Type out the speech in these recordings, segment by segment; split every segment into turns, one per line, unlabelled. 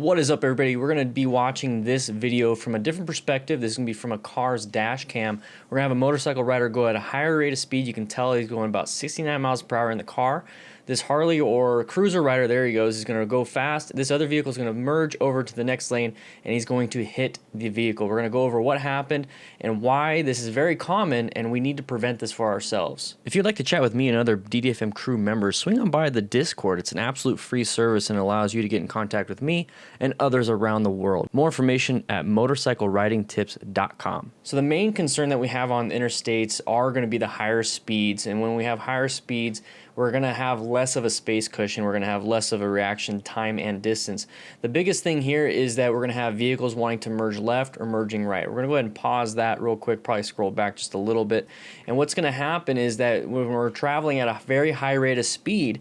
What is up, everybody? We're going to be watching this video from a different perspective. This is going to be from a car's dash cam. We're going to have a motorcycle rider go at a higher rate of speed. You can tell he's going about 69 miles per hour in the car. This Harley or cruiser rider, there he goes, is going to go fast. This other vehicle is going to merge over to the next lane, and he's going to hit the vehicle. We're going to go over what happened and why this is very common, and we need to prevent this for ourselves. If you'd like to chat with me and other DDFM crew members, swing on by the Discord. It's an absolute free service and allows you to get in contact with me and others around the world. More information at motorcycleridingtips.com. So the main concern that we have on the interstates are going to be the higher speeds, and when we have higher speeds, we're going to have less of a space cushion. We're going to have less of a reaction time and distance. The biggest thing here is that we're going to have vehicles wanting to merge left or merging right. We're going to go ahead and pause that real quick, probably scroll back just a little bit. And what's going to happen is that when we're traveling at a very high rate of speed,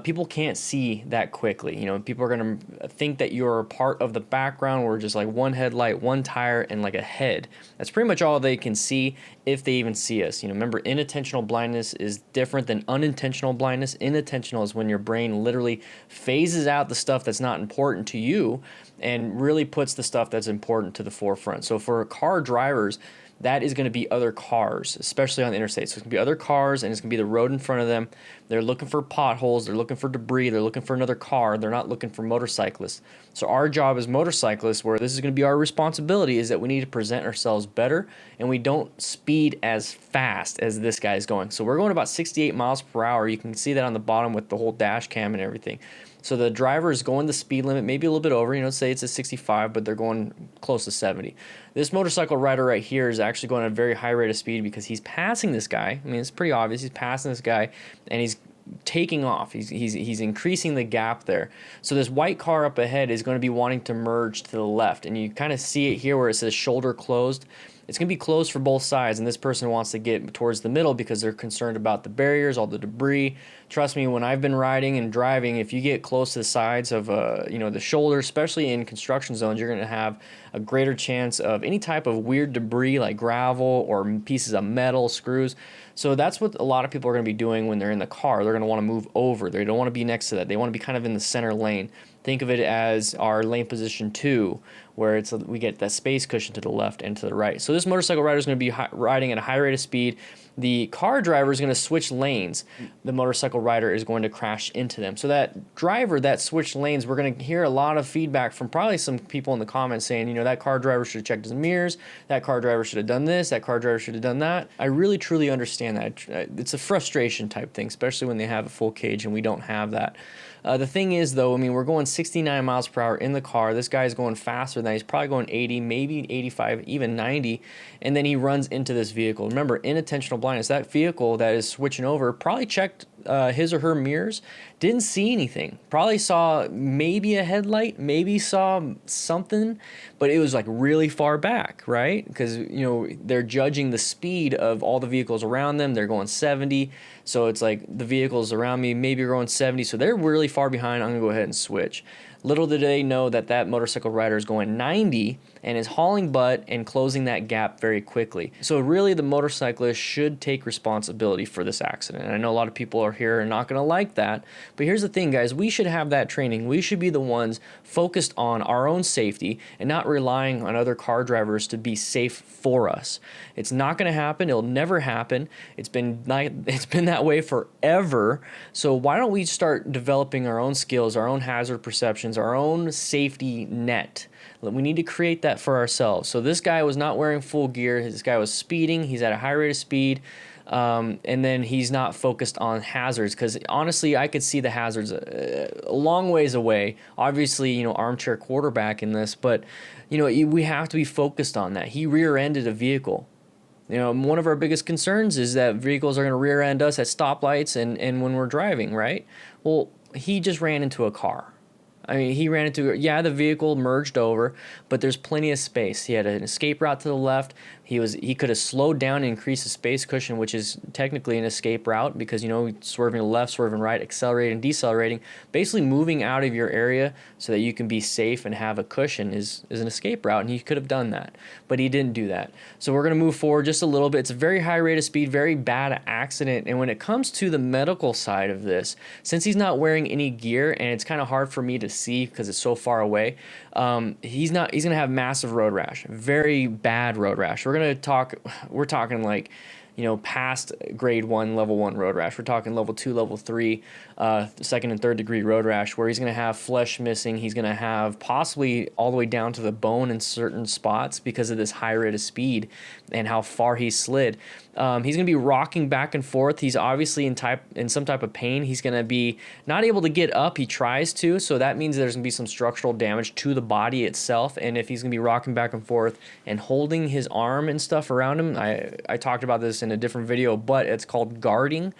people can't see that quickly. You know, people are going to think that you're part of the background. We're just like one headlight, one tire, and like a head. That's pretty much all they can see if they even see us. You know, remember, inattentional blindness is different than unintentional blindness. Inattentional is when your brain literally phases out the stuff that's not important to you and really puts the stuff that's important to the forefront. So for car drivers, that is going to be other cars, especially on the interstate. So it's going to be other cars, and it's going to be the road in front of them. They're looking for potholes. They're looking for debris. They're looking for another car. They're not looking for motorcyclists. So our job as motorcyclists, where this is going to be our responsibility, is that we need to present ourselves better, and we don't speed as fast as this guy's going. So we're going about 68 miles per hour. You can see that on the bottom with the whole dash cam and everything. So the driver is going the speed limit, maybe a little bit over, you know, say it's a 65, but they're going close to 70. This motorcycle rider right here is actually going at a very high rate of speed because he's passing this guy. I mean, it's pretty obvious. He's passing this guy, and he's taking off. He's increasing the gap there. So this white car up ahead is going to be wanting to merge to the left, and you kind of see it here where it says shoulder closed. It's going to be closed for both sides, and this person wants to get towards the middle because they're concerned about the barriers, all the debris. Trust me, when I've been riding and driving, if you get close to the sides of the shoulder, especially in construction zones, you're going to have a greater chance of any type of weird debris like gravel or pieces of metal, screws. So that's what a lot of people are going to be doing when they're in the car. They're going to want to move over. They don't want to be next to that. They want to be kind of in the center lane. Think of it as our lane position 2, where we get that space cushion to the left and to the right. So this motorcycle rider is going to be riding at a high rate of speed. The car driver is going to switch lanes. The motorcycle rider is going to crash into them. So that driver that switched lanes, we're going to hear a lot of feedback from probably some people in the comments saying, you know, that car driver should have checked his mirrors. That car driver should have done this. That car driver should have done that. I really, truly understand that. It's a frustration type thing, especially when they have a full cage and we don't have that. The thing is, though, I mean, we're going 69 miles per hour in the car. This guy's going faster than that. He's probably going 80, maybe 85, even 90, and then he runs into this vehicle. Remember, inattentional blindness. That vehicle that is switching over probably checked his or her mirrors, didn't see anything. Probably saw maybe a headlight, maybe saw something, but it was like really far back, right? Because, you know, they're judging the speed of all the vehicles around them. They're going 70, so it's like the vehicles around me maybe are going 70, so they're really far behind. I'm gonna go ahead and switch. Little did they know that that motorcycle rider is going 90 and is hauling butt and closing that gap very quickly. So really the motorcyclist should take responsibility for this accident. And I know a lot of people are here and not going to like that, but here's the thing, guys. We should have that training. We should be the ones focused on our own safety and not relying on other car drivers to be safe for us. It's not going to happen. It'll never happen. It's been that way forever. So why don't we start developing our own skills, our own hazard perceptions, our own safety net? We need to create that for ourselves. So this guy was not wearing full gear. This guy was speeding. He's at a high rate of speed. And then he's not focused on hazards, because honestly, I could see the hazards a long ways away. Obviously, you know, armchair quarterback in this, but, you know, we have to be focused on that. He rear-ended a vehicle. You know, one of our biggest concerns is that vehicles are going to rear end us at stoplights and when we're driving, right? Well, he just ran into a car. I mean, he ran into, yeah, the vehicle merged over, but there's plenty of space. He had an escape route to the left. He could have slowed down and increased the space cushion, which is technically an escape route because, you know, swerving to the left, swerving right, accelerating, decelerating, basically moving out of your area so that you can be safe and have a cushion is an escape route, and he could have done that, but he didn't do that. So we're going to move forward just a little bit. It's a very high rate of speed, very bad accident, and when it comes to the medical side of this, since he's not wearing any gear and it's kind of hard for me to see because it's so far away. He's gonna have massive road rash, very bad road rash. We're talking like, you know, past grade 1, level 1 road rash. We're talking level 2, level 3, second and third degree road rash, where he's going to have flesh missing. He's going to have possibly all the way down to the bone in certain spots because of this high rate of speed and how far he slid. He's going to be rocking back and forth. He's obviously in some type of pain. He's going to be not able to get up. He tries to, so that means there's going to be some structural damage to the body itself. And if he's going to be rocking back and forth and holding his arm and stuff around him, I talked about this in a different video, but it's called guarding.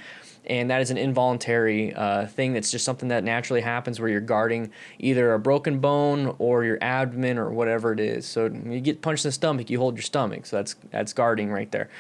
And that is an involuntary thing. That's just something that naturally happens where you're guarding either a broken bone or your abdomen or whatever it is. So when you get punched in the stomach, you hold your stomach. So that's guarding right there.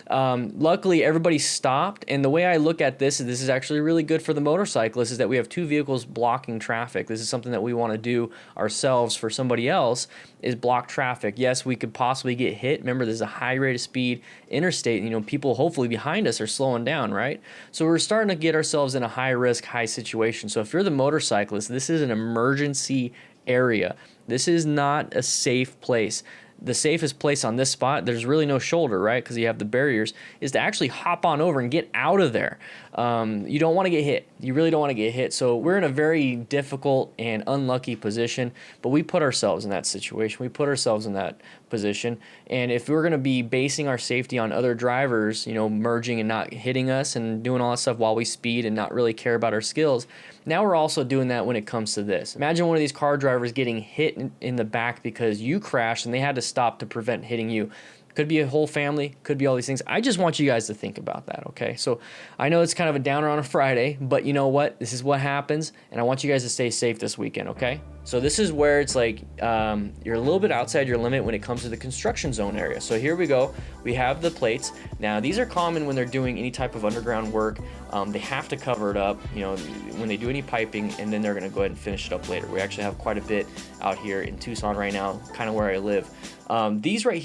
Luckily, everybody stopped. And the way I look at this is actually really good for the motorcyclists, is that we have two vehicles blocking traffic. This is something that we want to do ourselves for somebody else, is block traffic. Yes, we could possibly get hit. Remember, there's a high rate of speed interstate. You know, people hopefully behind us are slowing down, right? So we're starting to get ourselves in a high risk, high situation. So if you're the motorcyclist, this is an emergency area. This is not a safe place. The safest place on this spot, there's really no shoulder, right? Because you have the barriers, is to actually hop on over and get out of there. You don't want to get hit. You really don't want to get hit. So we're in a very difficult and unlucky position, but we put ourselves in that situation. We put ourselves in that position. And if we're going to be basing our safety on other drivers, you know, merging and not hitting us and doing all that stuff while we speed and not really care about our skills, now we're also doing that when it comes to this. Imagine one of these car drivers getting hit in the back because you crashed and they had to stop to prevent hitting you. Could be a whole family, could be all these things. I just want you guys to think about that, okay? So I know it's kind of a downer on a Friday, but you know what? This is what happens, and I want you guys to stay safe this weekend, okay? So this is where it's like you're a little bit outside your limit when it comes to the construction zone area. So here we go. We have the plates. Now, these are common when they're doing any type of underground work. They have to cover it up, you know, when they do any piping, and then they're going to go ahead and finish it up later. We actually have quite a bit out here in Tucson right now, kind of where I live. These right here